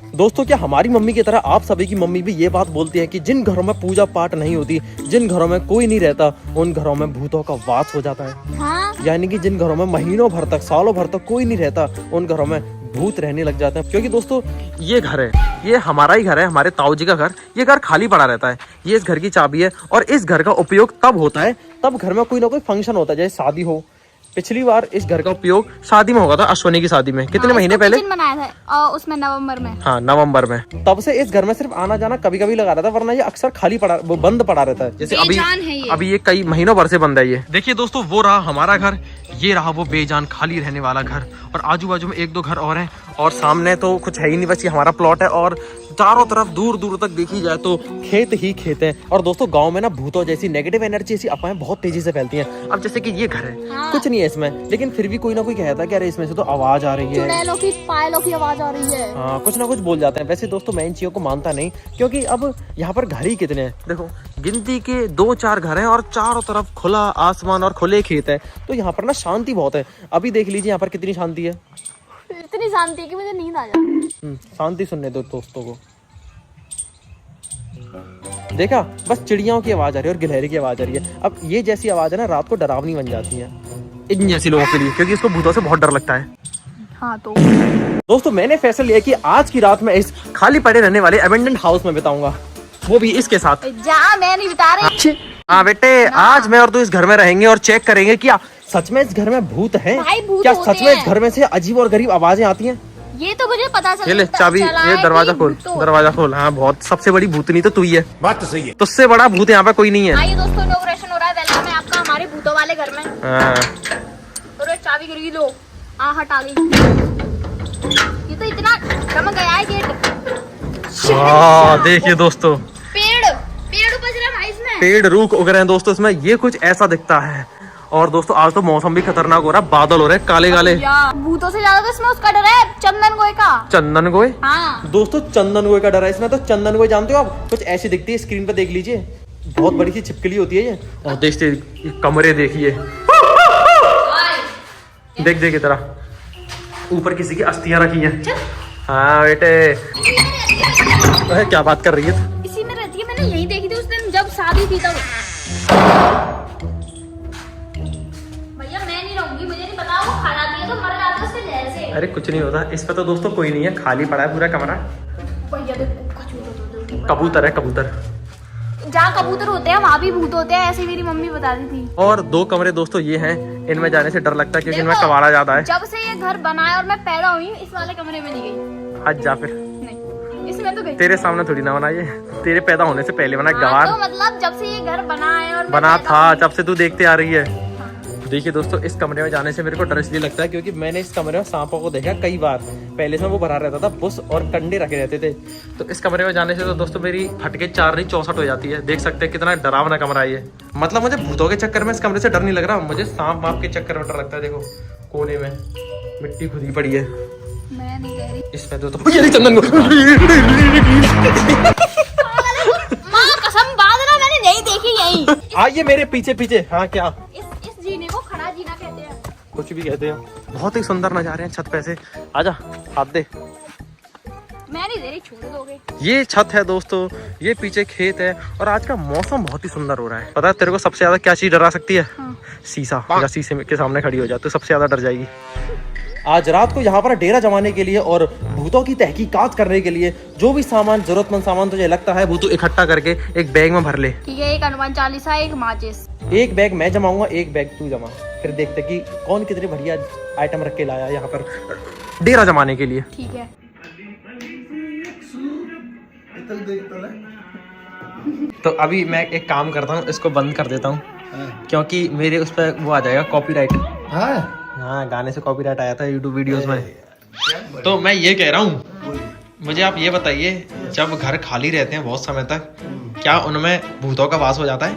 दोस्तों क्या हमारी मम्मी की तरह आप सभी की मम्मी भी ये बात बोलती है कि जिन घरों में पूजा पाठ नहीं होती, जिन घरों में कोई नहीं रहता, उन घरों में भूतों का वास हो जाता है। हाँ? यानी कि जिन घरों में महीनों भर तक, सालों भर तक कोई नहीं रहता, उन घरों में भूत रहने लग जाते हैं। क्योंकि दोस्तों ये घर है, ये हमारा ही घर है, हमारे ताऊ जी का घर। ये घर खाली पड़ा रहता है, ये इस घर की चाबी है। और इस घर का उपयोग तब होता है तब घर में कोई ना कोई फंक्शन होता है, जैसे शादी हो। पिछली बार इस घर का उपयोग शादी में होगा था, अश्वनी की शादी में, कितने महीने पहले मनाया था और उसमें नवंबर में। हाँ नवंबर में। तब से इस घर में सिर्फ आना जाना कभी कभी लगा रहता है, वरना ये अक्सर खाली पड़ा, वो बंद पड़ा रहता है। जैसे अभी ये कई महीनों भर से बंद है। ये देखिए दोस्तों, वो रहा हमारा घर, ये रहा वो बेजान खाली रहने वाला घर। और आजू बाजू में एक दो घर और हैं, और सामने तो कुछ है ही नहीं, बस ये हमारा प्लॉट है। और चारों तरफ दूर दूर तक देखी जाए तो खेत ही खेत है। और दोस्तों गांव में ना भूतों जैसी नेगेटिव एनर्जी, ऐसी अफवाहें बहुत तेजी से फैलती हैं। अब जैसे कि ये घर है, हाँ। कुछ नहीं है इसमें, लेकिन फिर भी कोई ना कोई कहता है कि अरे इसमें से तो आवाज आ रही है, चुड़ैलों की, पायलों की आवाज आ रही है। हाँ कुछ ना कुछ बोल जाते हैं। वैसे दोस्तों मैं इन चीजों को मानता नहीं, क्योंकि अब यहाँ पर घर ही कितने हैं। देखो गिनती के 2-4 घर हैं और चारों तरफ खुला आसमान और खुले खेत है, तो यहाँ पर ना शांति बहुत है। अभी देख लीजिए यहाँ पर कितनी शांति है, इतनी शांति है कि मुझे नींद आ जाती है। शांति सुनने दो दोस्तों को। देखा, बस चिड़ियाओं की आवाज आ रही है और गिलहरी की आवाज आ रही है। अब ये जैसी आवाज है ना रात को डरावनी बन जाती है इन जैसी लोगों के लिए, क्योंकि इसको भूतों से बहुत डर लगता है। हाँ तो दोस्तों मैंने फैसला लिया कि आज की रात मैं इस खाली पड़े रहने वाले अबेंडेंट हाउस में बिताऊंगा, वो भी इसके साथ। जा, मैं नहीं बता रही। हाँ बेटे, आज मैं और तू इस घर में रहेंगे और चेक करेंगे क्या सच में इस घर में भूत है, क्या सच में इस घर में से अजीब और गरीब आवाजें आती हैं। ये तो मुझे पता चला। ये ले चाबी, ये दरवाजा खोल, दरवाजा खोल। हाँ बहुत, सबसे बड़ी भूतनी तो तू ही है। बात तो सही है, तुझसे बड़ा भूत यहाँ पे कोई नहीं है। हाँ ये दोस्तों इनॉग्रेशन हो रहा है, वेलकम है आपका हमारे भूतों वाले घर में। हाँ। और चाबी गिर गई, लो हटा गई। ये तो इतना चमक गया है गेट। हाँ देखिए दोस्तों, पेड़ उपज रहा है भाई इसमें, पेड़ रूख उग रहे हैं दोस्तों इसमें। ये कुछ ऐसा दिखता है। और दोस्तों आज तो मौसम भी खतरनाक हो रहा है, बादल हो रहे हैं काले काले। भूतों से ज्यादा तो इसमें उसका डर है, चंदन गोए का। चंदन गोए? हाँ दोस्तों चंदन गोए का डर है इसमें। तो चंदन गोए जानते हो आप, कुछ ऐसी दिखती है, स्क्रीन पे देख लीजिए, बहुत बड़ी सी छिपकली होती है ये। और देखते कमरे देखिए, देख देख इधर ऊपर किसी की अस्थियां रखी हैं। हाँ बेटे, क्या बात कर रही है? इसी में रहती है, मैंने यही देखी थी उस दिन जब शादी थी तब। भैया मैं नहीं रहूंगी, मुझे नहीं पता, वो खा जाती है तो मर जाता है उससे जहर से। अरे कुछ नहीं होता इस पे तो दोस्तों, कोई नहीं है, खाली पड़ा है पूरा कमरा। भैया देखो कबूतर है, कबूतर। जहाँ कबूतर होते हैं वहाँ भी भूत होते हैं, ऐसे मेरी मम्मी बताती थी। और 2 कमरे दोस्तों ये हैं, इनमें जाने से डर लगता है क्योंकि इनमें देखो, कबाड़ा ज्यादा है। जब से ये घर बना है और मैं पैदा हुई इस वाले कमरे में नहीं गई। आज जा फिर, नहीं इसमें तो गई। तेरे सामने थोड़ी ना बना, ये तेरे पैदा होने से पहले बना। गवार तो मतलब जब से ये घर बना है और मैं बना पैदा था, हुई। जब से तू देखते आ रही है। देखिए दोस्तों, इस कमरे में जाने से मेरे को डर इसलिए लगता है क्योंकि मैंने इस कमरे में सांपों को देखा कई बार। पहले से वो भरा रहता था, बुश और कंडे रखे रहते थे। तो इस कमरे में जाने से तो दोस्तों मेरी फटके 4 नहीं 64 हो जाती है। देख सकते हैं कितना डरावना कमरा है ये। मतलब मुझे भूतों के चक्कर में इस कमरे से डर नहीं लग रहा, मुझे सांप वाप के चक्कर में डर लगता है। देखो कोने में मिट्टी खुदी पड़ी है, मैं नहीं कह रही। इसमें तो ये चंदन को माँ कसम, बात ना मैंने नहीं देखी यही। आइए मेरे पीछे पीछे। हाँ क्या, इस जीने को खड़ा जीना कहते हैं। कुछ भी कहते हैं। बहुत ही सुंदर नजारे हैं छत पे से। आजा हाथ दे। मैं नहीं दे रही, छोड़ दोगे। ये छत है दोस्तों, ये पीछे खेत है और आज का मौसम बहुत ही सुंदर हो रहा है। पता है तेरे को सबसे ज्यादा क्या चीज डरा सकती है? हाँ। शीशा। अगर शीशे के सामने खड़ी हो जाए तो सबसे ज्यादा डर जाएगी। आज रात को यहाँ पर डेरा जमाने के लिए और भूतों की तहकीकात करने के लिए जो भी सामान, जरूरतमंद सामान तुझे लगता है वो तू इकट्ठा करके एक बैग में भर ले। ठीक है, एक हनुमान चालीसा, एक माचिस। एक बैग मैं जमाऊंगा, एक बैग तू जमा, फिर देखते कि कौन कितने बढ़िया आइटम रख के लाया यहाँ पर डेरा जमाने के लिए। ठीक है। तो अभी मैं एक काम करता हूँ, इसको बंद कर देता हूँ क्योंकि मेरे उस पर वो आ जाएगा कॉपीराइट। हाँ गाने से कॉपीराइट आया था यूट्यूब वीडियोस में। तो मैं ये कह रहा हूँ, मुझे आप ये बताइए, जब घर खाली रहते हैं बहुत समय तक, क्या उनमें भूतों का वास हो जाता है?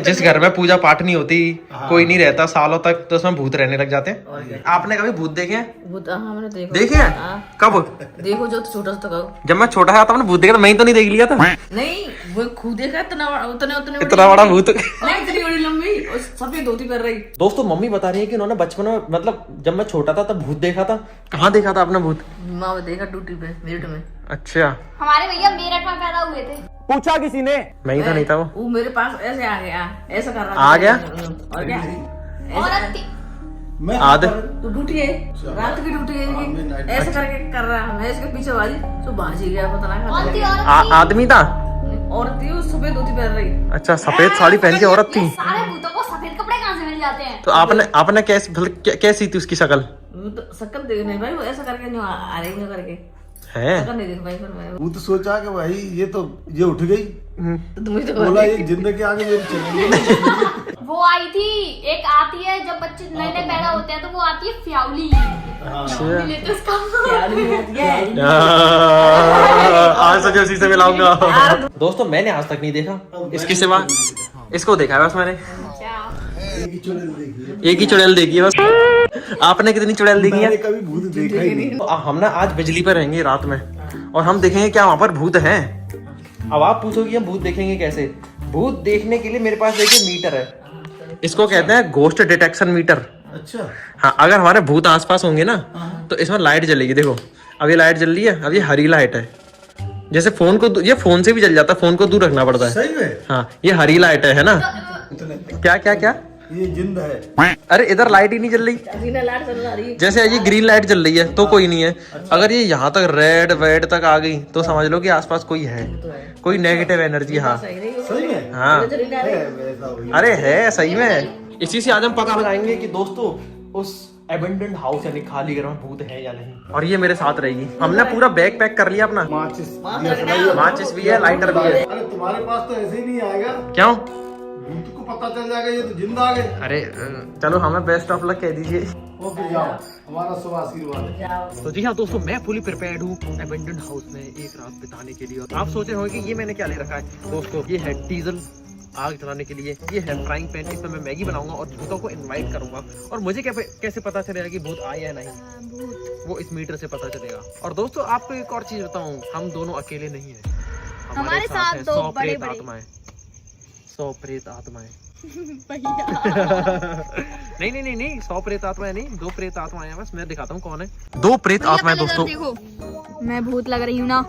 जिस घर में पूजा पाठ नहीं होती, कोई नहीं रहता सालों तक, तो उसमें भूत रहने लग जाते हैं। आपने कभी भूत देखे हैं? भूत हाँ मैंने देखे हैं? कब? देखो जो छोटा सा जब मैं छोटा था, आपने भूत देखा था? मैं तो नहीं देख लिया था। नहीं वो खुद देखा इतना इतना बड़ा भूत। नहीं इतनी बड़ी लंबी और सफेद धोती पहन रही। दोस्तों मम्मी बता रही है कि उन्होंने बचपन में मतलब जब मैं छोटा था तब भूत देखा था। कहाँ देखा था अपना भूत? माँ देखा ड्यूटी पे मेरठ में। अच्छा, हमारे भैया मेरठ में पैदा हुए थे। पूछा किसी ने? मैं ही तो नहीं था वो मेरे पास ऐसे आ गया, ऐसा कर रहा आ गया? और क्या औरत थी। आधे तो ड्यूटी है, रात की ड्यूटी है, ऐसा करके कर रहा। मैं इसके पीछे वाली तो भाग ही गया, पता नहीं कौन थी कहाँ औरत थी? आदमी था? औरत थी, वो सफेद धोती पहन रही। अच्छा, सफेद साड़ी पहन के औरत थी। सारे भूतों को सफेद कपड़े कहाँ से मिल जाते हैं? तो आपने कैसी थी उसकी शक्ल? वो तो शक्ल देख नहीं भाई, वो ऐसा करके नहीं आ रही नहीं करके है। शक्ल नहीं देख भाई। फिर मैं वो तो सोचा कि भाई ये उठ गई, तो तुम्हें तो बोला ये जिंदगी आगे मेरी चली गई। वो आई थी, एक आती है जब बच्चे नए नए पैदा होते हैं तो वो आती है फ्याउली। तो उसका प्यार भी होती है। आज सच उसी से मिलाऊंगा। दोस्तों मैंने आज तक नहीं देखा इसके सिवा, इसको देखा है बस मैंने। एक ही चुड़ैल देखी है। एक ही चुड़ैल देखी है बस। आपने कितनी चुड़ैल देखी है? मैंने कभी भूत देखा ही नहीं। तो हम ना आज बिजली पर रहेंगे रात में और हम देखेंगे क्या वहां पर भूत है। अब आप पूछोगे हम भूत देखेंगे कैसे? भूत देखने के लिए मेरे पास देखिए मीटर है, इसको कहते हैं गोस्ट डिटेक्शन मीटर। अच्छा, हाँ, अगर हमारे भूत आसपास होंगे ना तो इसमें लाइट जलेगी। देखो अब ये लाइट जल रही है, अब ये हरी लाइट है। जैसे फोन को, ये फोन से भी जल जाता है, फोन को दूर रखना पड़ता है। सही में हाँ, ये हरी लाइट है ना? क्या क्या क्या? ये जिंद है। अरे इधर लाइट ही नहीं जल रही। हसीना लाट चल रही है। जैसे ये ग्रीन लाइट जल रही है तो कोई नहीं है, अगर ये यहाँ तक रेड वेड तक आ गई तो समझ लो कि आसपास कोई है, कोई नेगेटिव एनर्जी। हाँ सही नहीं हो। सही में हाँ, है वैसा हुई। अरे है सही में। इसी से आज हम पता लगाएंगे कि दोस्तों उस एबेंडेंड हाउस यानी खाली घर में भूत है या नहीं। और ये मेरे साथ रहेगी। हमने पूरा बैग पैक कर लिया अपना। माचिस भी है, लाइटर भी है। अरे तुम्हारे पास तो ऐसे ही नहीं आएगा, क्यों? भूत को पता चल जाएगा ये तो जिंदा आ गए। अरे चलो हमें बेस्ट ऑफ लक कह दीजिए। ओके जाओ, हमारा शुभ आशीर्वाद। तो जी हाँ दोस्तों, मैं फुली प्रिपेयर्ड हूँ एबेंडेंड हाउस में एक रात बिताने के लिए। और आप सोच रहे होंगे कि ये मैंने क्या ले रखा है। दोस्तों ये है डीजल आग जलाने के लिए, ये है फ्राइंग पैन, इसमें मैं मैगी बनाऊंगा और भूतों को इनवाइट करूंगा। और मुझे कैसे पता चलेगा कि भूत आए या नहीं? वो इस मीटर से पता चलेगा। और दोस्तों आपको एक और चीज बताऊं, हम दोनों अकेले नहीं है, हमारे साथ हैं दो 100 बड़े प्रेत बड़े आत्माएं। 100 प्रेत आत्माएं। नहीं नहीं नहीं नहीं, 100 प्रेत आत्माएं नहीं, 2 प्रेत आत्माएं हैं बस। मैं दिखाता हूँ कौन है। 2 प्रेत आत्माएं दोस्तों। देखो मैं भूत लग रही हूँ ना।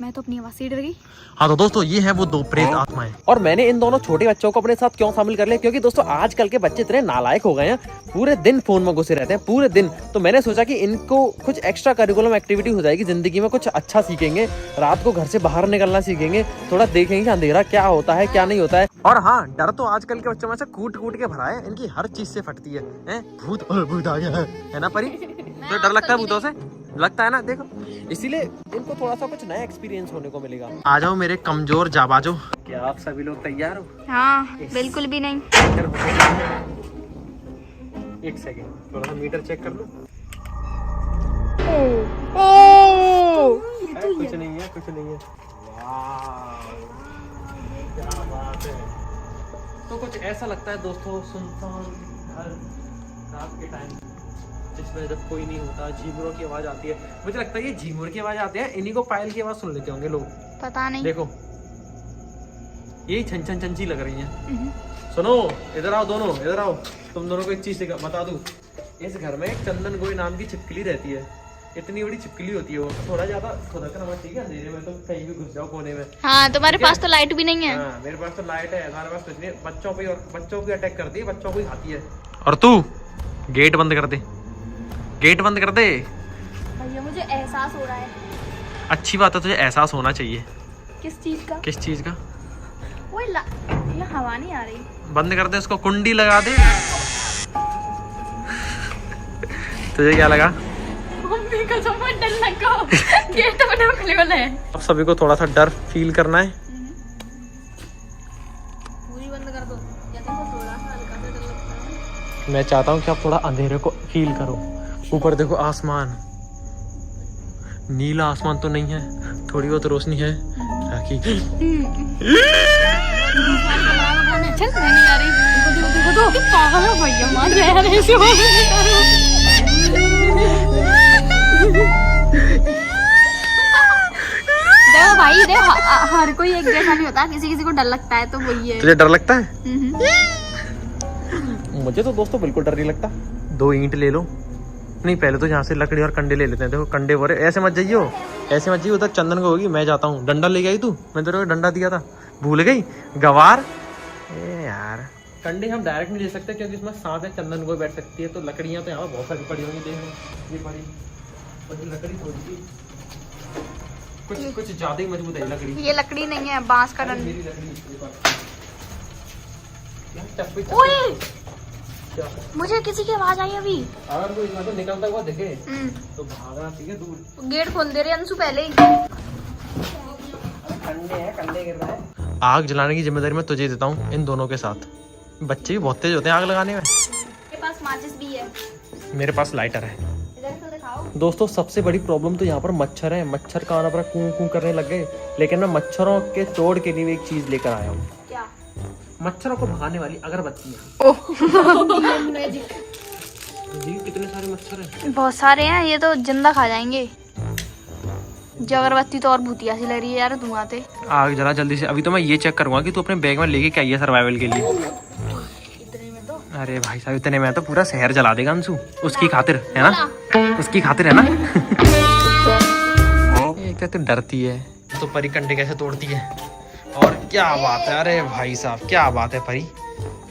मैं तो अपनी आवाज से डर गई। हाँ तो दोस्तों ये है वो 2 प्रेत आत्माएं। और मैंने इन दोनों छोटे बच्चों को अपने साथ क्यों शामिल कर लिया? क्योंकि दोस्तों आजकल के बच्चे इतने नालायक हो गए हैं, पूरे दिन फोन में घुसे रहते हैं पूरे दिन। तो मैंने सोचा कि इनको कुछ एक्स्ट्रा करिकुलम एक्टिविटी हो जाएगी, जिंदगी में कुछ अच्छा सीखेंगे, रात को घर से बाहर निकलना सीखेंगे, थोड़ा देखेंगे कि अंधेरा क्या होता है क्या नहीं होता है। और हाँ, डर तो आजकल के बच्चों में से कूट के भरा है, इनकी हर चीज से फटती है। भूत भूत आ गया है ना परी? तो डर लगता है भूतों से, लगता है ना? देखो इसीलिए इनको थोड़ा सा कुछ नया एक्सपीरियंस होने को मिलेगा। आ जाओ मेरे कमजोर जाबाजो। क्या आप सभी लोग तैयार हो? हाँ बिल्कुल भी नहीं। एक सेकेंड, थोड़ा सा मीटर चेक कर लो। कुछ नहीं है, कुछ नहीं है। क्या बात है। तो कुछ ऐसा लगता है दोस्तों, सुनसान घर रात के टाइम जिसमें जब कोई नहीं होता, झींगुरों की आवाज आती है। मुझे लगता है ये झींगुर की आवाज आती है, इन्हीं को पायल की आवाज सुन लेते होंगे लोग। पता नहीं। देखो यही छन छन छन सी लग रही है। सुनो, इधर आओ दोनों, इधर आओ। तुम दोनों को एक चीज बता दूं, इस घर में एक चंदन गोई नाम की छिपकली रहती है। इतनी बड़ी छिपकली होती है वो। थोड़ा ज्यादा खुदा कर ठीक है, अंधेरे में तो कहीं भी घुस जाओ कोने में। हाँ तुम्हारे पास तो लाइट भी नहीं है। हाँ, मेरे पास तो लाइट है, हमारे पास कुछ नहीं। बच्चों पे और बच्चों को अटैक करती है, बच्चों को ही खाती है। और तू गेट बंद कर दे, गेट बंद कर दे। भैया मुझे एहसास हो रहा है। अच्छी बात है, तुझे एहसास होना चाहिए। किस चीज का? किस चीज का? वो ये हवा नहीं आ रही। बंद कर दे उसको, कुंडी लगा दे। तुझे क्या लगा? डर लगा। गेट तो खुले वाला है। अब सभी को थोड़ा सा डर फील करना है। पूरी बंद कर दो या तो थोड़ा सा हल्का सा डर लगता है। मैं चाहता हूँ कि आप थोड़ा अंधेरे को फील करो। ऊपर देखो आसमान, नीला आसमान तो नहीं है, थोड़ी बहुत रोशनी है ताकि चल नहीं आ रही। देखो पागल हो भैया, मार रहे हैं ऐसे। देखो भाई देखो हर कोई एक जैसा नहीं होता, किसी किसी को डर लगता है तो वही है। तुझे डर लगता है? हम्म। मुझे तो दोस्तों बिल्कुल डर नहीं लगता। 2 ईंट ले लो। नहीं पहले तो यहाँ से लकड़ी और कंडे ले लेते हैं। देखो कंडे भरे, ऐसे मत जाइयो, ऐसे मत जाइयो, उधर चंदन को होगी। मैं जाता हूँ। डंडा ले गई तू? मैं तेरे को डंडा दिया था, भूल गई गवार। ए यार कंडे हम डायरेक्ट नहीं ले सकते क्योंकि इसमें सांप है, चंदन को बैठ सकती है। तो लकड़ियाँ तो यहाँ पर बहुत सारी पड़ी होंगी। देख लो ये पड़ी, और लकड़ी थोड़ी सी कुछ ज्यादा ही मजबूत है लकड़ी। ये लकड़ी नहीं है, बांस का डंडा। मेरी लकड़ी ओए! मुझे किसी की आवाज आई अभी। अगर कोई इसमें तो निकलता हुआ दिखे तो भागना चाहिए दूर। गेट खोल दे रहे अंशु पहले ही। कंडे गिर रहा है। आग जलाने की जिम्मेदारी मैं तुझे देता हूँ इन दोनों के साथ। बच्चे भी बहुत तेज होते हैं आग लगाने में। मेरे पास माचिस भी है। मेरे पास लाइटर है। इधर से दिखाओ। दोस्तों सबसे बड़ी प्रॉब्लम तो यहाँ पर मच्छर है। मच्छर का आना पर कूं कूं करने लग गए। लेकिन मैं मच्छरों के तोड़ के लिए एक चीज लेकर आया हूँ। क्या? मच्छरों को भगाने वाली अगरबत्तियाँ। जी कितने सारे मच्छर हैं। बहुत सारे हैं, ये तो जिंदा खा जाएंगे। जो अगरबत्ती तो और भूतिया सी लग रही है यार धुआं से। आग जला जल्दी से। अभी तो मैं ये चेक करूंगा कि तू अपने बैग में लेके क्या आई है सर्वाइवल के लिए। इतने में तो। अरे भाई साहब इतने में तो पूरा शहर जला देगा अंशु। उसकी खातिर है ना, उसकी खातिर है ना। एक तो डरती है तो परी कंडे कैसे तोड़ती है। और क्या बात है, अरे भाई साहब क्या बात है परी,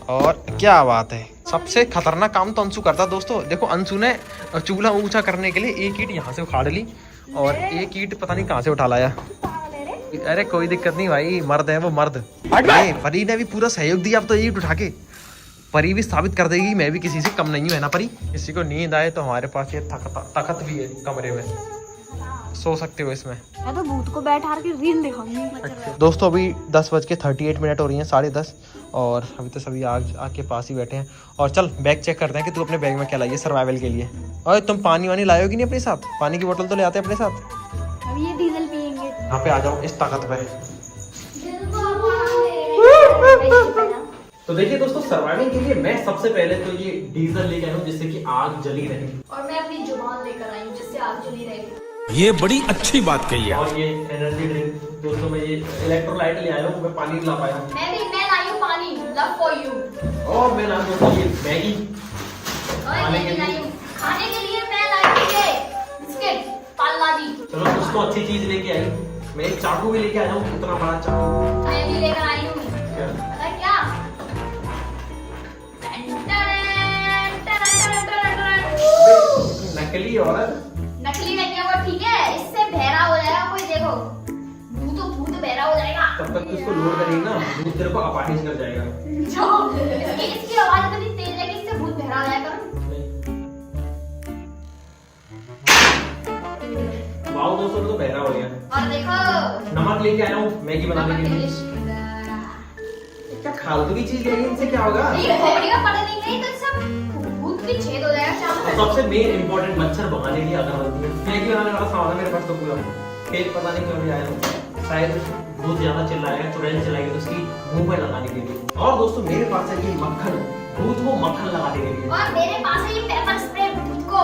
और क्या बात है। सबसे खतरनाक काम तो अंशु करता दोस्तों। देखो अंशु ने चूल्हा ऊंचा करने के लिए एक ईंट यहाँ से उखाड़ ली और एक ईंट पता नहीं कहाँ से उठा लाया। अरे कोई दिक्कत नहीं भाई, मर्द है वो मर्द। अरे परी ने भी पूरा सहयोग दिया। अब तो ईंट उठा के परी भी साबित कर देगी मैं भी किसी से कम नहीं हूँ, है ना परी। किसी को नींद आए तो हमारे पास ये तखत भी है कमरे में, सो सकते हो इसमें। मैं तो भूत को बैठा के रील दिखाऊंगी। दोस्तों अभी 10:38 हो रही हैं, 10:30, और अभी तो सभी आग के पास ही बैठे हैं। और चल बैग चेक करते हैं कि तू अपने बैग में क्या लाई है सर्वाइवल के लिए। और तुम पानी वानी लाओगी नहीं अपने साथ? पानी की बोतल तो ले आते अपने साथ। अब ये डीजल पियेंगे। यहाँ पे आ जाओ इस ताकत पे। तो देखिए दोस्तों सर्वाइवल के लिए मैं सबसे पहले तो ये डीजल लेके आया हूँ जिससे कि आग जली रहे। और मैं अपनी जुबान लेकर आई हूँ जिससे आग जली रहेगी। ये बड़ी अच्छी बात कही है। और ये एनर्जी ड्रिंक दोस्तों, मैं ये इलेक्ट्रोलाइट ले आया हूँ, मैं पानी ला पाया हूँ। मैं लाई हूँ पानी, लव फॉर यू। और मैं ला दोस्तों ये मैगी खाने के लिए मैं लाई हूँ ये बिस्किट पाला जी। चलो कुछ तो अच्छी चीज लेके आई। मैं एक चाकू भी लेके आया हूँ, इतना बड़ा चाकू। मैं भी लेकर आई हूँ। क्या? पता क्या? नकली औरत। नकली नहीं है वो, ठीक है? इससे बहरा हो जाएगा कोई, देखो भूत बहरा हो जाएगा। तब तक इसको लोड करेगी ना, भूत तेरे को अपाहिज कर जाएगा। इसकी आवाज इतनी तेज है कि इससे भूत बहरा हो जाएगा। वाओ दोस्तों तो बहरा हो गया। और देखो नमक लेके आया हूँ मैगी बनाने के लिए। क्या फालतू की चीज लेंगे, इनसे क्या होगा? ये खोपड़ी में पड़े नहीं गई तो सब भूत भी छेद हो जाएगा। चारों सबसे मेन इम्पोर्टेंट मच्छर भगाने की अगरबत्ती है। मैगी बनाने वाला सामान है मेरे पास तो पूरा। फिर पता नहीं क्यों भी आया हूँ, शायद बहुत ज्यादा चिल्लाएगा, चुड़ैल चलाएगी तो उसकी मुंह पे लगाने के लिए। और दोस्तों मेरे पास है ये मक्खन, भूत को मक्खन लगाने के लिए। और मेरे पास है ये पेपर स्प्रे भूत को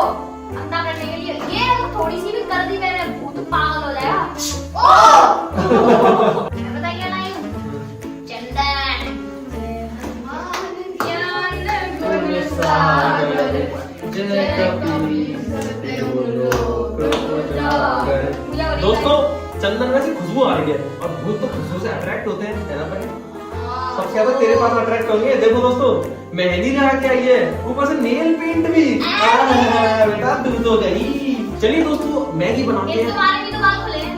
अंधा करने के लिए। ये तो थोड़ी सी भी कर दी मैंने, भूत पागल हो जाएगा। ओह मैं बता क्या लाई हूँ? चंदन। दोस्तों चंदन में से खुशबू आ रही है और भूत तो खुशबू से अट्रैक्ट होते हैं, है ना भाई? सबसे ज्यादा तेरे पास अट्रैक्ट होंगे। देखो दोस्तों मेहंदी लगा के आई है, ऊपर से नेल पेंट भी। बेटा दूध हो गई। चलिए दोस्तों मैगी बनाते हैं। तुम्हारे भी तो बाल खुले हैं।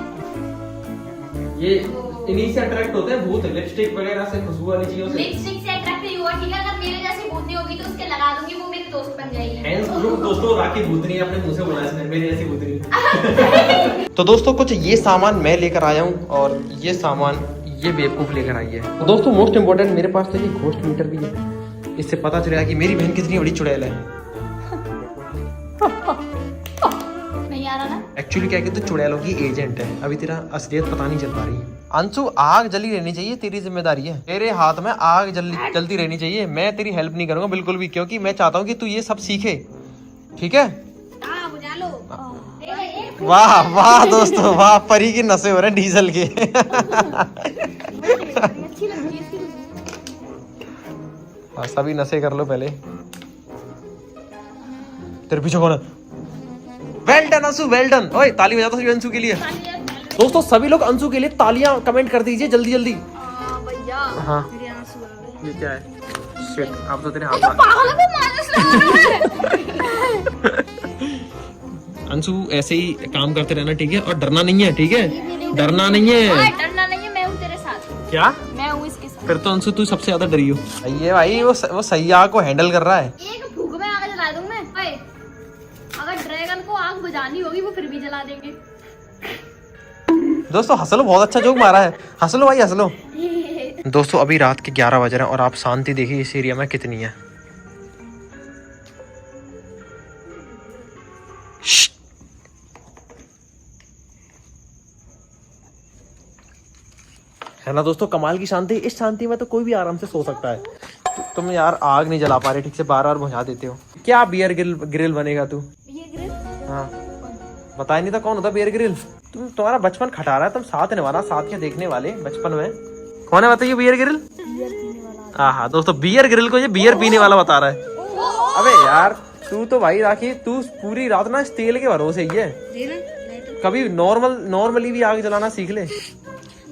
ये इन्हीं से अट्रैक्ट होते हैं भूत, लिपस्टिक वगैरह से, खुशबू वाली चीजों से। लिपस्टिक से अट्रैक्ट नहीं हुआ, ठीक है? अगर मेरे जैसी भूतनी होगी तो उसके लगा दूंगी, वो मेरी दोस्त बन जाएगी। हैंड्स ग्रुप दोस्तों, राखी भूतनी अपने मुंह से बुलाया इसने, मेरी ऐसी भूतनी। तो दोस्तों कुछ ये सामान मैं लेकर आया हूँ और ये सामान ये बेवकूफ लेकर आई है। तो दोस्तों मोस्ट इम्पोर्टेंट मेरे पास तो ये घोस्ट मीटर भी है। इससे पता चलेगा कि मेरी बहन कितनी बड़ी चुड़ैल है। नहीं आ रहा ना? एक्चुअली क्या है कि तू चुड़ैलों की एजेंट है, अभी तेरा असलियत पता नहीं चल पा रही है। अंशु आग जली रहनी चाहिए, तेरी जिम्मेदारी है। तेरे हाथ में आग जलती रहनी चाहिए। मैं तेरी हेल्प नहीं करूंगा बिल्कुल भी, क्योंकि मैं चाहता हूँ कि तू ये सब सीखे, ठीक है? बुझा लो। एक वाह वाह दोस्तों वाह, परी की नशे हो रहे हैं डीजल के। अच्छी लगती है इसकी खुशबू। हाँ, सभी नशे कर लो पहले। तेरे पीछे कौन है? Well done Anshu, well done. ओए ताली बजा दो सभी अंशु के लिए। दोस्तों सभी लोग अंशु के लिए तालियां कमेंट कर दीजिए जल्दी जल्दी। भैया हाँ मेरे आंसू आ गए। ये क्या है? शिट, अब तो तेरे तो हाथ पागल है, माइनस लगा रहा है। अंशु ऐसे ही काम करते रहना, ठीक है? और डरना नहीं है, ठीक है? डरना नहीं है। डरना नहीं है, मैं हूँ तेरे साथ। क्या? मैं हूँ इसके साथ। फिर तो अंशु तू सबसे ज्यादा डरी हो। ये भाई वो सैयाह को हैंडल कर रहा है। एक फूक में आग जला दूं मैं। ओए, अगर ड्रैगन को आग बुझानी होगी वो फिर भी जला देंगे। दोस्तों हंस लो, बहुत अच्छा जोक मारा है। हंस लो भाई, हंस लो। दोस्तों अभी रात के 11 बज रहे हैं और आप शांति देखिए इस एरिया में कितनी है। है ना दोस्तों, कमाल की शांति। इस शांति में तो कोई भी आराम से सो सकता है। तुम यार आग नहीं जला पा रहे ठीक से, बार बार बुझा देते हो। क्या बियर ग्रिल बनेगा तू? ये ग्रिल? हाँ बताया नहीं था कौन होता बियर ग्रिल? तुम्हारा बचपन खटा रहा है, तुम साथ निभाना, साथ के देखने वाले बचपन में। कौन है बताइए बियर ग्रिल? हाँ दोस्तों बियर ग्रिल को ये बियर पीने वाला बता रहा है। अबे यार तू तो भाई राखी, तू पूरी रात ना इस तेल के भरोसे ही है। कभी नॉर्मली भी आग जलाना सीख ले।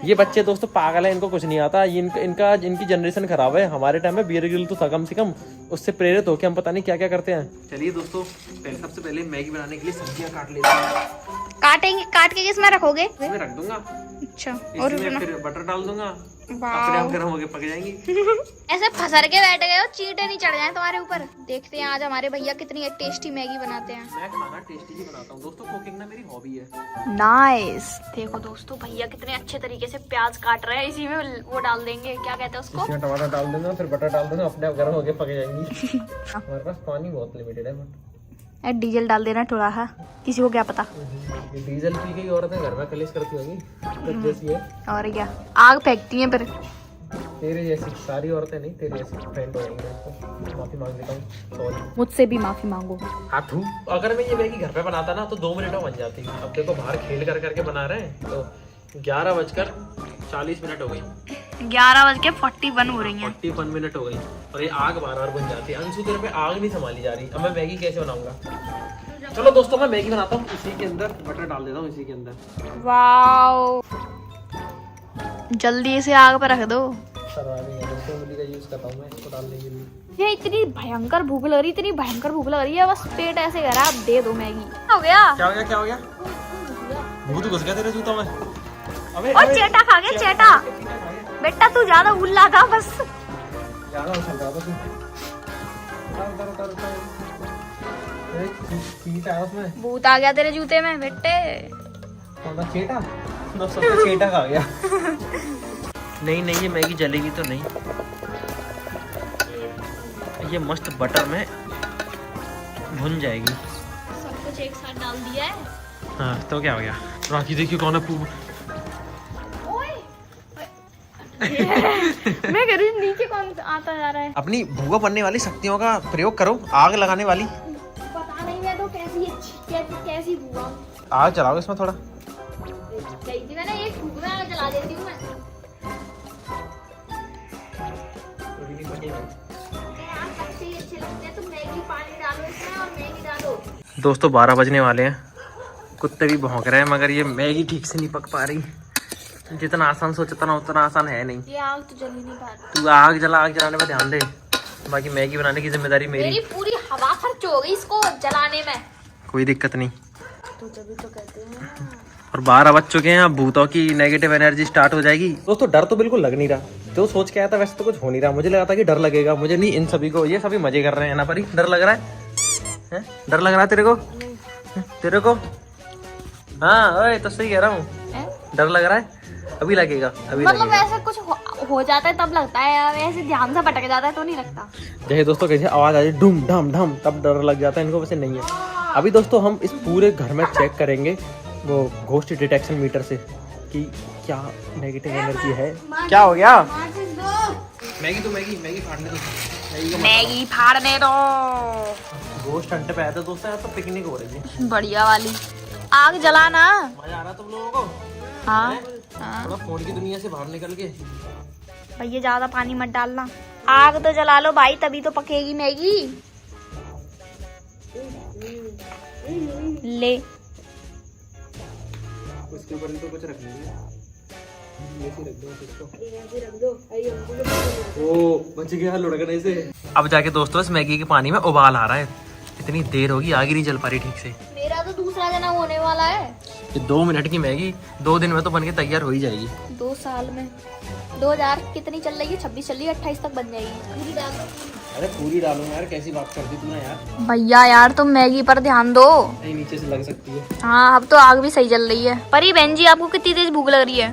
ये बच्चे दोस्तों पागल है, इनको कुछ नहीं आता। ये इनकी जनरेशन खराब है। हमारे टाइम में बियर ग्रिल तो कम से कम उससे प्रेरित होकर हम पता नहीं क्या क्या करते हैं। चलिए दोस्तों सबसे पहले मैगी बनाने के लिए सब्जियां काट लेते हैं। काट के किसमें रखोगे? इसमें रख दूंगा। अच्छा, और फिर बटर डाल दूंगा, अपने आप गर्म होके पक जाएंगी। ऐसे फंसर के बैठ गए हो, चींटे नहीं चढ़ जाए तुम्हारे ऊपर। देखते हैं आज हमारे भैया कितनी टेस्टी मैगी बनाते हैं। मैं खाना टेस्टी ही बनाता हूँ दोस्तों, कुकिंग ना मेरी हॉबी है। नाइस। देखो दोस्तों भैया कितने अच्छे तरीके से प्याज काट रहे हैं। इसी में वो डाल देंगे, क्या कहते हैं उसको? इसमें टमाटर डाल दूंगा, फिर बटर डाल दूंगा, अपने आप गर्म होके पक जाएंगी। हमारे पास पानी बहुत लिमिटेड है। डीजल डाल देना थोड़ा। हाँ किसी को क्या पता। ये डीजल पी गई औरतें घर में कलेश करती होंगी तो जैसी है। और क्या, आग फेंकती हैं। पर तेरे जैसी सारी औरतें नहीं, तेरे जैसी फ्रेंड हो जाएंगे। तो माफी मांग लेता हूँ, सॉरी। मुझसे भी माफी मांगो। हाँ तू, अगर मैं ये मैगी घर पे बनाता ना तो 2 मिनट में बन जाती। अब देखो बाहर खेल करके बना रहे हैं तो 11:40 हो गई। 11:41 हो रही है। 41 मिनट हो गई और ये आग बार बन जाती है। अंशु तेरे पे आग नहीं संभाली जा रही। अब मैं मैगी कैसे बनाऊंगा? चलो दोस्तों मैं मैगी बनाता हूँ। इसी के अंदर बटर डाल देता हूँ, इसी के अंदर। वाओ, जल्दी इसे आग पर रख दो। का यूज करता हूँ मैं इसको डालने के लिए। ये इतनी भयंकर भूख लग रही है, इतनी भयंकर भूख लग रही है, बस पेट ऐसे कर रहा है। अब दे दो मैगी। हो गया? क्या हो गया? क्या हो गया? भूत घुस गया तेरे जूता में। अबे और चेटा खा गया, चेटा। बेटा तू ज्यादा उल्ला था बस। ज्यादा उछल रहा था तू। उसमें भूत आ गया तेरे जूते में बेटे। चेटा दोस्तों चेटा खा गया। नहीं ये मैगी जलेगी तो नहीं। ये मस्त बटर में भुन जाएगी। सब कुछ एक साथ डाल दिया है। हाँ तो क्या हो गया? राखी देखिए कौन है। मैं कह रही हूँ नीचे कौन आता जा रहा है। अपनी भूखा बनने वाली शक्तियों का प्रयोग करो, आग लगाने वाली। पता नहीं मैं तो कैसी भूआ। आग जलाओ इसमें थोड़ा। गई थी मैंने, एक फूक में आग जला देती हूँ मैं। अच्छे लगते हैं तो मैगी पानी डालो इसमें और मैगी डालो। दोस्तों 12 बजने वाले हैं। कुत्ते भी भौंक रहे हैं मगर ये मैगी ठीक से नहीं पक पा रही। जितना आसान सोचता ना उतना आसान है नहीं। ये आग तो जल ही नहीं पा रही। तू आग जलाने पे ध्यान दे, बाकी मैगी बनाने की जिम्मेदारी मेरी पूरी हवा खर्च हो गई इसको जलाने में। कोई दिक्कत नहीं। तो जब तो कहते हैं। और 12 बज चुके हैं, अब भूतों की नेगेटिव एनर्जी स्टार्ट हो जाएगी। दोस्तों डर तो बिल्कुल लग नहीं रहा। जो सोच के आया था वैसे तो कुछ हो नहीं रहा। मुझे लगा था कि डर लगेगा, मुझे नहीं। इन सभी को, ये सभी मजे कर रहे हैं ना। पर डर लग रहा है? डर लग रहा है तेरे को? तेरे को? हाँ ओए तो सही कह रहा हूँ, डर लग रहा है। अभी लगेगा, अभी मतलब लगेगा। ऐसा कुछ हो जाता है तब लगता है, ऐसे ध्यान से भटक जाता है तो नहीं लगता। जैसे दोस्तों कैसे आवाज आ रही डूम ढम ढम तब डर लग जाता है। इनको वैसे नहीं है। अभी दोस्तों हम इस पूरे घर में चेक करेंगे वो घोस्ट डिटेक्शन मीटर से कि क्या नेगेटिव एनर्जी है। क्या हो गया? मैगी फाड़ने दो। मैगी फाड़ने दो। घोस्ट हंट पे आया था दोस्तों, यार तो पिकनिक हो रही है बढ़िया वाली। आग जलाना। मजा आ रहा तुम लोगों को? हाँ थोड़ा फोन की दुनिया से बाहर निकल के। भैया ज्यादा पानी मत डालना। आग तो जला लो भाई, तभी तो पकेगी मैगी। ले उसके ऊपर तो कुछ रख बच गया लुढ़कने से। अब जाके दोस्तों इस मैगी के पानी में उबाल आ रहा है। इतनी देर होगी, आग ही नहीं जल पा रही ठीक से। मेरा तो दूसरा जन्म होने वाला है। ये 2 मिनट की मैगी 2 दिन में तो बन के तैयार हो ही जाएगी। 2 साल में 2000 कितनी चल रही है? 26 चल रही है, 28 तक बन जाएगी। पूरी डाल दो। अरे पूरी डालो यार, कैसी बात करती तू ना यार। भैया यार तुम मैगी पर ध्यान दो। नहीं नीचे से लग सकती है। हाँ अब तो आग भी सही जल रही है। परी बहन जी आपको कितनी तेज भूख लग रही है?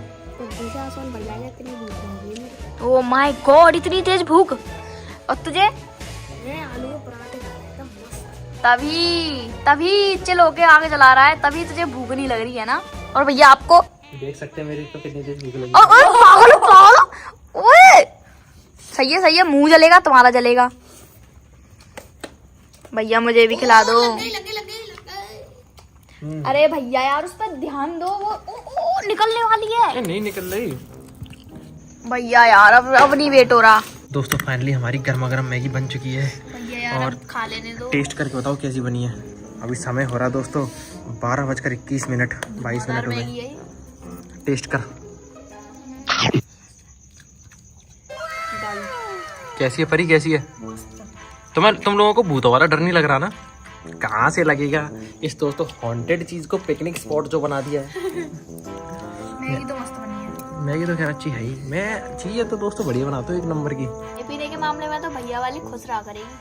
ओ माय गॉड इतनी तेज भूख। और तुझे? आलू के पराठे खाने मस्त। तभी चिल होके आगे जला रहा है, तभी तुझे भूख नहीं लग रही है ना। और भैया आपको देख सकते हैं मेरी तो कितनी तेज भूख लगी। पागल पागल। ओए सही है, मुंह जलेगा तुम्हारा जलेगा। भैया मुझे भी खिला दो। अरे भैया यार उस पर ध्यान दो, वो निकलने वाली है। नहीं निकल रही भैया यार अब नहीं वेट हो रहा। दोस्तों फाइनली हमारी गर्मा गर्म मैगी बन चुकी है। भैया यार और अब खा लेने दो। टेस्ट करके बताओ कैसी बनी है। अभी समय हो रहा है दोस्तों 12:21 मिनट 22 मिनट हो मैगी गए। है। टेस्ट कर कैसी है परी, कैसी है? तुम लोगों को भूतों वाला डर नहीं लग रहा ना? कहाँ से लगेगा इस दोस्तों हॉन्टेड चीज को पिकनिक स्पॉट जो बना दिया है। मैगी तो मस्त बनी है। मैगी तो खैर अच्छी है ही। मैं चाहिए तो दोस्तों बढ़िया बनाता हूँ एक नंबर की। ये पीने के मामले में तो भैया वाली खुश रहा करेगी।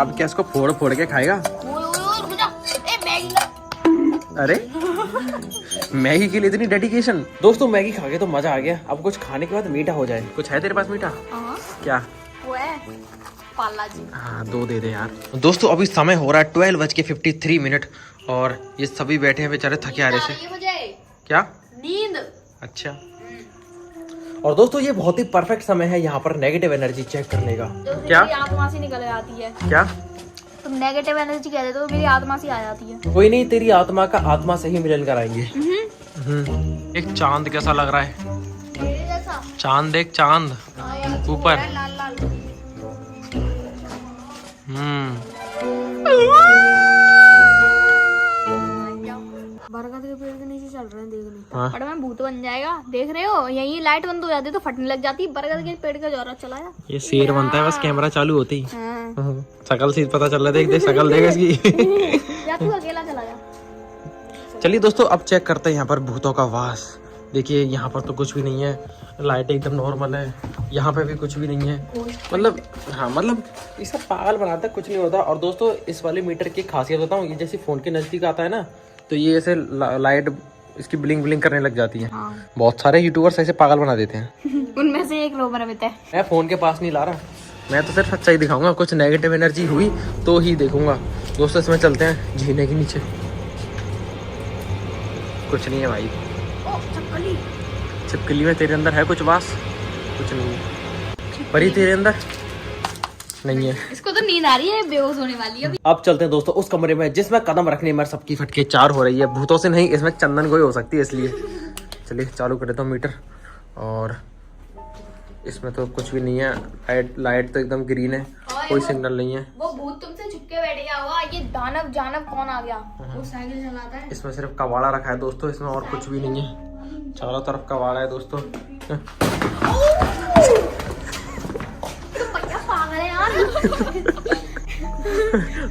अब क्या इसको फोड़ फोड़ के खाएगा? रुक जा। ए मैगी अरे मैगी के लिए इतनी डेडिकेशन। दोस्तों मैगी खा के तो मजा आ गया। अब कुछ खाने के बाद मीठा हो जाए। कुछ है तेरे पास मीठा? क्या वो है पाला जी। हाँ 2 दे दे यार। दोस्तों अभी समय हो रहा है 12:53 मिनट और ये सभी बैठे हैं बेचारे थके हारे से। मुझे क्या नींद? अच्छा। और दोस्तों ये बहुत ही परफेक्ट समय है यहाँ पर नेगेटिव एनर्जी चेक करने का। क्या आत्मा से निकल आती है? क्या तुम नेगेटिव एनर्जी कहते हो, मेरी आत्मा से आ जाती है। कोई नहीं, तेरी आत्मा का आत्मा से ही मिलन कराएंगे। एक चांद कैसा लग रहा है? चांद देख, चांद ऊपर। बरगद के पेड़ के नीचे चल रहे हैं देखने। हाँ। बड़ा मैं भूत बन जाएगा, देख रहे हो? यही लाइट बंद हो जाती है तो फटने लग जाती है। बरगद के पेड़ का जोरा चलाया। ये शेर बनता है बस कैमरा चालू होते ही। हाँ। शकल से पता चल रहा है। देख शकल देख इसकी। या तू अकेला चला जा। चलिए दोस्तों अब चेक करते हैं यहाँ पर भूतों का वास। देखिए यहाँ पर तो कुछ भी नहीं है, लाइट एकदम नॉर्मल है। यहाँ पे भी कुछ भी नहीं है। मतलब हाँ मतलब ये सब पागल बनाता है, कुछ नहीं होता। और दोस्तों इस वाले मीटर की खासियत बताऊँ, ये जैसे फ़ोन के नज़दीक आता है ना तो ये ऐसे लाइट इसकी ब्लिंक ब्लिंक करने लग जाती है। हाँ। बहुत सारे यूट्यूबर्स ऐसे पागल बना देते हैं। उनमें से एक रोबर है। मैं फ़ोन के पास नहीं ला रहा, मैं तो सिर्फ सच्चाई दिखाऊंगा। कुछ नेगेटिव एनर्जी हुई तो ही देखूंगा। दोस्तों इसमें चलते हैं झीने के नीचे। कुछ नहीं है भाई। छिपकली। छिपकली में तेरे अंदर है कुछ वास? कुछ नहीं है। परी तेरे अंदर नहीं है। इसको तो नींद आ रही है, बेहोश होने वाली है अभी। अब चलते हैं दोस्तों उस कमरे में जिसमें कदम रखने में सबकी फटके 4 हो रही है। भूतों से नहीं, इसमें चंदन गोई हो सकती है इसलिए। चलिए चालू कर देता हूँ मीटर। और इसमें तो कुछ भी नहीं है। लाइट तो एकदम ग्रीन है, कोई सिग्नल नहीं है। वो भूत तुमसे छुपके बैठ गया होगा। ये दानव जानव कौन आ गया? वो साइकिल चलाता है। इसमें सिर्फ कबाड़ा रखा है दोस्तों, इसमें और कुछ भी नहीं है। चारों तरफ कबाड़ा है दोस्तों। पागल है यार।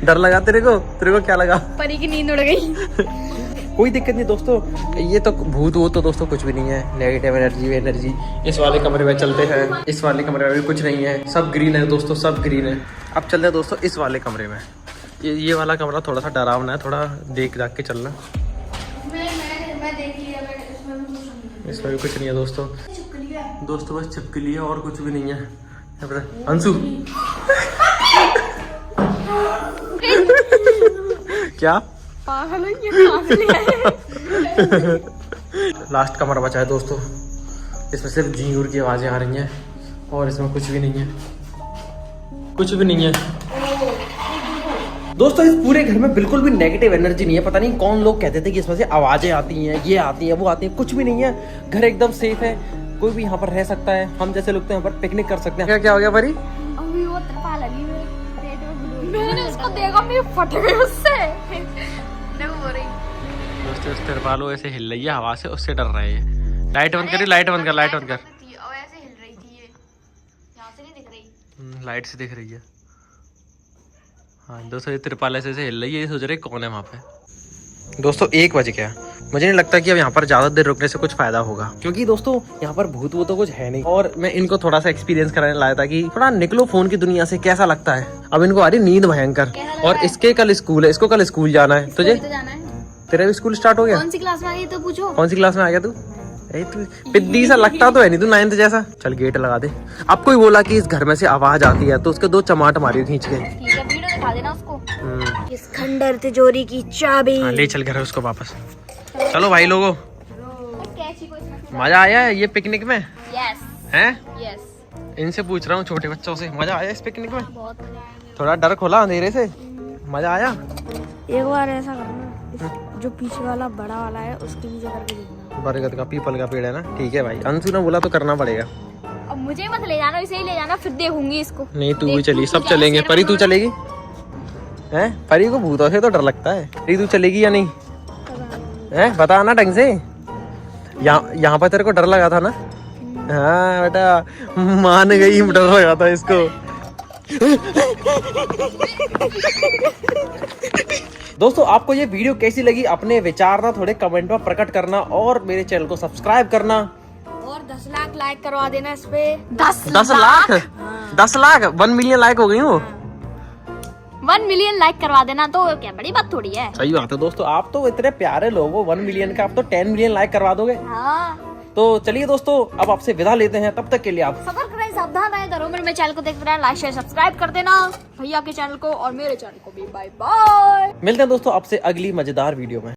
डर लगा तेरे को क्या लगा? परी की नींद उड़ गई। कोई दिक्कत नहीं दोस्तों, ये तो भूत वो तो दोस्तों कुछ भी नहीं है। Negative energy. इस वाले कमरे में चलते हैं। इस वाले कमरे में भी कुछ नहीं है, सब ग्रीन है दोस्तों, सब ग्रीन है। अब चलते हैं दोस्तों इस वाले कमरे में। ये वाला कमरा थोड़ा सा डरावना है, थोड़ा देख दाख के चलना। मैं देख लिया, इसमें भी कुछ नहीं है दोस्तों। दोस्तों बस छिपकली है और कुछ भी नहीं है। अंशु क्या पागल है ये? लास्ट कमरा बचा है दोस्तों, इसमें सिर्फ झींगुर की आवाजें आ रही हैं और इसमें कुछ भी नहीं है, कुछ भी नहीं है। दोस्तों इस पूरे घर में बिल्कुल भी नेगेटिव एनर्जी नहीं है। पता नहीं कौन लोग कहते थे कि इसमें से आवाजें आती हैं, ये आती हैं, वो आती हैं, कुछ भी नहीं है। घर एकदम सेफ है, कोई भी यहाँ पर रह सकता है। हम जैसे लोग तो यहाँ पर पिकनिक कर सकते हैं। क्या हो गया परी? अभी वो तरपा लगी मैंने उसको देखा, मैं फट गई उससे। नहीं हो रही दोस्तों इस तिरपालो ऐसे हिल रही है हवा से, उससे डर रहे हैं। लाइट बंद करी, लाइट बंद कर, लाइट बंद कर। और ऐसे हिल रही थी ये, यहाँ से नहीं दिख रही। लाइट से दिख रही है। हाँ दोस्तों ये तिरपाल ऐसे हिल रही है, ये सोच रहे कौन है वहाँ पे। दोस्तों 1 बज गया, मुझे नहीं लगता कि अब यहाँ पर ज्यादा देर रुकने से कुछ फायदा होगा, क्योंकि दोस्तों यहाँ पर भूत वो तो कुछ है नहीं। और मैं इनको थोड़ा सा एक्सपीरियंस कराने लाया था कि थोड़ा निकलो फोन की दुनिया से, कैसा लगता है। अब इनको आ रही नींद भयंकर। और इसके कल स्कूल है, इसको कल स्कूल जाना है। तुझे तो जाना है। तेरा भी स्कूल स्टार्ट हो गया? कौन सी क्लास में आ गई तो पूछो। कौन सी क्लास में आ गया तू? अरे तू पिद्दी सा लगता तो है नहीं, तू 9th जैसा। चल गेट लगा दे। अब कोई बोला कि इस घर में से आवाज आती है तो उसके 2 चमाट मारी खींच के। ठीक है, वीडियो दिखा देना उसको। इस खंडर तिजोरी की चाबी। हाँ, ले चल घर उसको वापस। चलो भाई लोगों, कैची को इसमें मजा आया है ये पिकनिक में? यस हैं? यस, इनसे पूछ रहा हूँ, छोटे बच्चों से, मजा आया इस पिकनिक में? बहुत मजा आया। थोड़ा डर खोला अंधेरे से, मजा आया? एक बार ऐसा करना, जो पीछे वाला बड़ा वाला है उसके नीचे करके देखना। बरगद का पीपल का पेड़ है ना, ठीक है भाई। अंशु ने बोला तो करना पड़ेगा। अब मुझे मत ले जाना, इसे ही ले जाना, फिर देखूंगी इसको। नहीं तू भी चली, सब चलेंगे। परी तू चलेगी? हैं? परी को भूतों से तो डर लगता है। परी तू चलेगी या नहीं? हैं? बता ना ढंग से। यहाँ पर तेरे को डर लगा था ना? हाँ बेटा मान गई, डर लगा था इसको। दोस्तों आपको ये वीडियो कैसी लगी, अपने विचार ना थोड़े कमेंट में प्रकट करना, और मेरे चैनल को सब्सक्राइब करना, और 10 लाख लाइक करवा देना इस पे। 10 लाख 10 लाख 1 मिलियन लाइक हो गई वो। 1 मिलियन लाइक करवा देना, तो क्या बड़ी बात थोड़ी है। सही बात है दोस्तों, आप तो इतने प्यारे लोग हो, 1 मिलियन का आप तो 10 मिलियन लाइक करवा दोगे। हाँ, तो चलिए दोस्तों अब आपसे विदा लेते हैं, तब तक के लिए आप सब्र करें, सावधान रहें, घरों में चैनल को देखते रहें, लाइक शेयर सब्सक्राइब कर देना भैया के चैनल को और मेरे चैनल को भी। Bye bye. मिलते हैं दोस्तों आपसे अगली मजेदार वीडियो में।